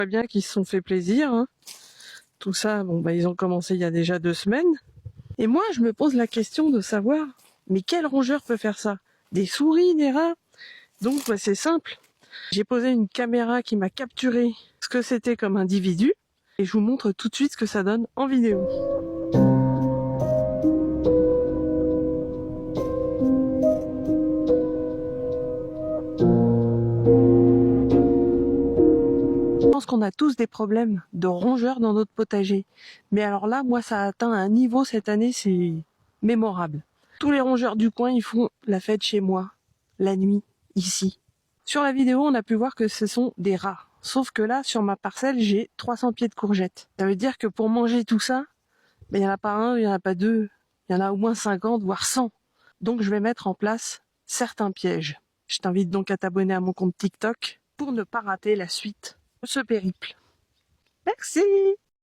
voit bien qu'ils se sont fait plaisir, hein. Tout ça, bon, ils ont commencé il y a déjà 2 semaines. Et moi, je me pose la question de savoir, mais quel rongeur peut faire ça? Des souris, des rats? Donc, c'est simple. J'ai posé une caméra qui m'a capturé ce que c'était comme individu. Et je vous montre tout de suite ce que ça donne en vidéo. Je pense qu'on a tous des problèmes de rongeurs dans notre potager. Mais alors là, moi, ça a atteint un niveau cette année, c'est mémorable. Tous les rongeurs du coin, ils font la fête chez moi, la nuit, ici. Sur la vidéo, on a pu voir que ce sont des rats. Sauf que là, sur ma parcelle, j'ai 300 pieds de courgettes. Ça veut dire que pour manger tout ça, il n'y en a pas un, il n'y en a pas deux, il y en a au moins 50, voire 100. Donc je vais mettre en place certains pièges. Je t'invite donc à t'abonner à mon compte TikTok pour ne pas rater la suite de ce périple. Merci!